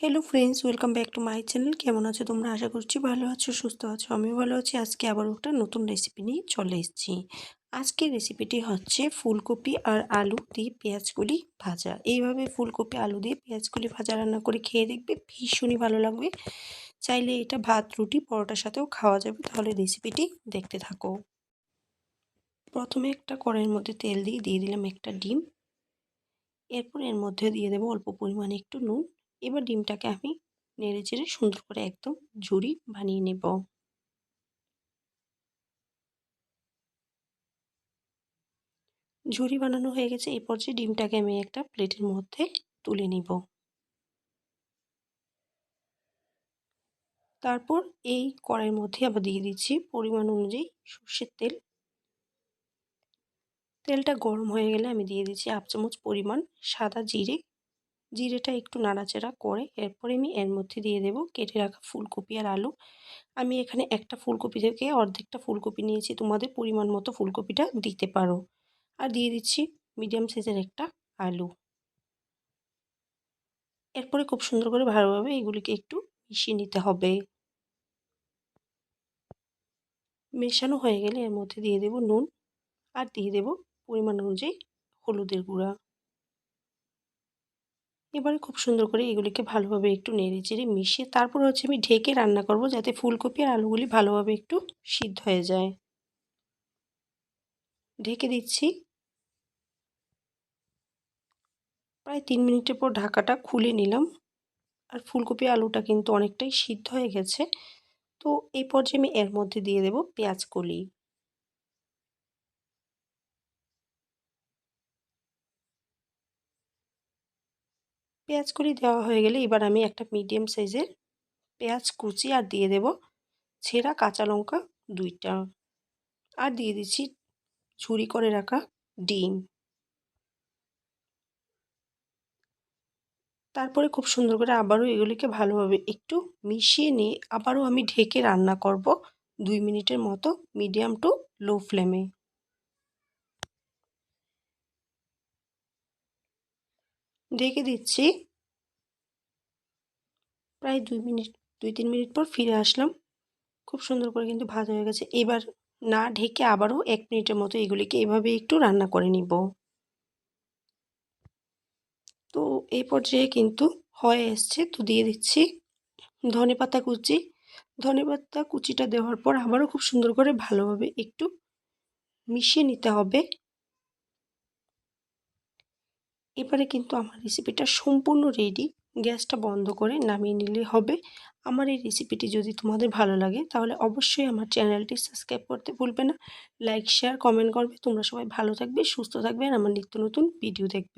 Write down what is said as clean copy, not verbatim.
Hello friends, welcome back to my channel. কেমন আছো তোমরা? আশা করছি ভালো আছো, সুস্থ আছো। আমিও ভালো আছি। আজকে আবারও একটা নতুন রেসিপি নিয়ে চলে এসেছি। আজকের রেসিপিটি হচ্ছে ফুলকপি আর আলু দিয়ে পেঁয়াজকলি ভাজা। এইভাবে ফুলকপি আলু দিয়ে পেঁয়াজকলি ভাজা রান্না করে খেয়ে দেখবে, ভীষণই ভালো লাগবে। চাইলে এটা ভাত, রুটি, পরোটার সাথেও খাওয়া যাবে। তাহলে রেসিপিটি দেখতে থাকো। প্রথমে একটা কড়াইয়ের মধ্যে তেল দিয়ে দিলাম একটা ডিম। এরপর এর মধ্যে দিয়ে দেবো অল্প পরিমাণে একটু নুন। এবার ডিমটাকে আমি নেড়ে চেড়ে সুন্দর করে একদম ঝুরি বানিয়ে নেব। ঝুরি বানানো হয়ে গেছে। এই পর্যায়ে ডিমটাকে আমি একটা প্লেটের মধ্যে তুলে নিব। তারপর এই কড়াইয়ের মধ্যে আবার দিয়ে দিচ্ছি পরিমাণ অনুযায়ী সর্ষের তেল। তেলটা গরম হয়ে গেলে আমি দিয়ে দিচ্ছি 1/2 চামচ পরিমাণ সাদা জিরে। জিরেটা একটু নাড়াচাড়া করে এরপরে আমি এর মধ্যে দিয়ে দেব কেটে রাখা ফুলকপি আর আলু। আমি এখানে একটা ফুলকপি থেকে অর্ধেকটা ফুলকপি নিয়েছি, তোমাদের পরিমাণ মতো ফুলকপিটা দিতে পারো। আর দিয়ে দিচ্ছি মিডিয়াম সাইজের একটা আলু। এরপরে খুব সুন্দর করে ভালোভাবে এগুলিকে একটু মিশিয়ে নিতে হবে। মেশানো হয়ে গেলে এর মধ্যে দিয়ে দেব নুন আর দিয়ে দেব পরিমাণ অনুযায়ী হলুদের গুঁড়া। এবারে খুব সুন্দর করে এগুলিকে ভালোভাবে একটু নেড়ে চেড়ে মিশিয়ে তারপর হচ্ছে আমি ঢেকে রান্না করব, যাতে ফুলকপি আর আলুগুলি ভালোভাবে একটু সিদ্ধ হয়ে যায়। ঢেকে দিচ্ছি। প্রায় 3 মিনিটের পর ঢাকাটা খুলে নিলাম। আর ফুলকপি আলুটা কিন্তু অনেকটাই সিদ্ধ হয়ে গেছে। তো এই পর্যায়ে আমি এর মধ্যে দিয়ে দেব পেঁয়াজ কলি। পেঁয়াজ কলি দেওয়া হয়ে গেলে এবার আমি একটা মিডিয়াম সাইজের পেঁয়াজ কুচি আর দিয়ে দেব ছেঁড়া কাঁচা লঙ্কা 2টা। আর দিয়ে দিচ্ছি ঝুরি করে রাখা ডিম। তারপরে খুব সুন্দর করে আবারও এগুলিকে ভালোভাবে একটু মিশিয়ে নিয়ে আবারও আমি ঢেকে রান্না করব 2 মিনিটের মতো মিডিয়াম টু লো ফ্লেমে। ঢেকে দিচ্ছি। প্রায় 2-3 মিনিট পর ফিরে আসলাম। খুব সুন্দর করে কিন্তু ভাজা হয়ে গেছে। এবার না ঢেকে আবারও 1 মিনিটের মতো এগুলিকে এভাবে একটু রান্না করে নিব। তো এই পর্যায়ে কিন্তু হয়ে এসছে। তো দিয়ে দিচ্ছি ধনেপাতা কুচি। ধনেপাতা কুচিটা দেওয়ার পর আবারও খুব সুন্দর করে ভালোভাবে একটু মিশিয়ে নিতে হবে। এবারে কিন্তু আমার রেসিপিটা সম্পূর্ণ রেডি। গ্যাসটা বন্ধ করে নামিয়ে নিলে হবে। আমার এই রেসিপিটি যদি তোমাদের ভালো লাগে তাহলে অবশ্যই আমার চ্যানেলটি সাবস্ক্রাইব করতে ভুলবে না। লাইক, শেয়ার, কমেন্ট করবে। তোমরা সবাই ভালো থাকবে, সুস্থ থাকবে আর আমার নিত্য নতুন ভিডিও দেখবে।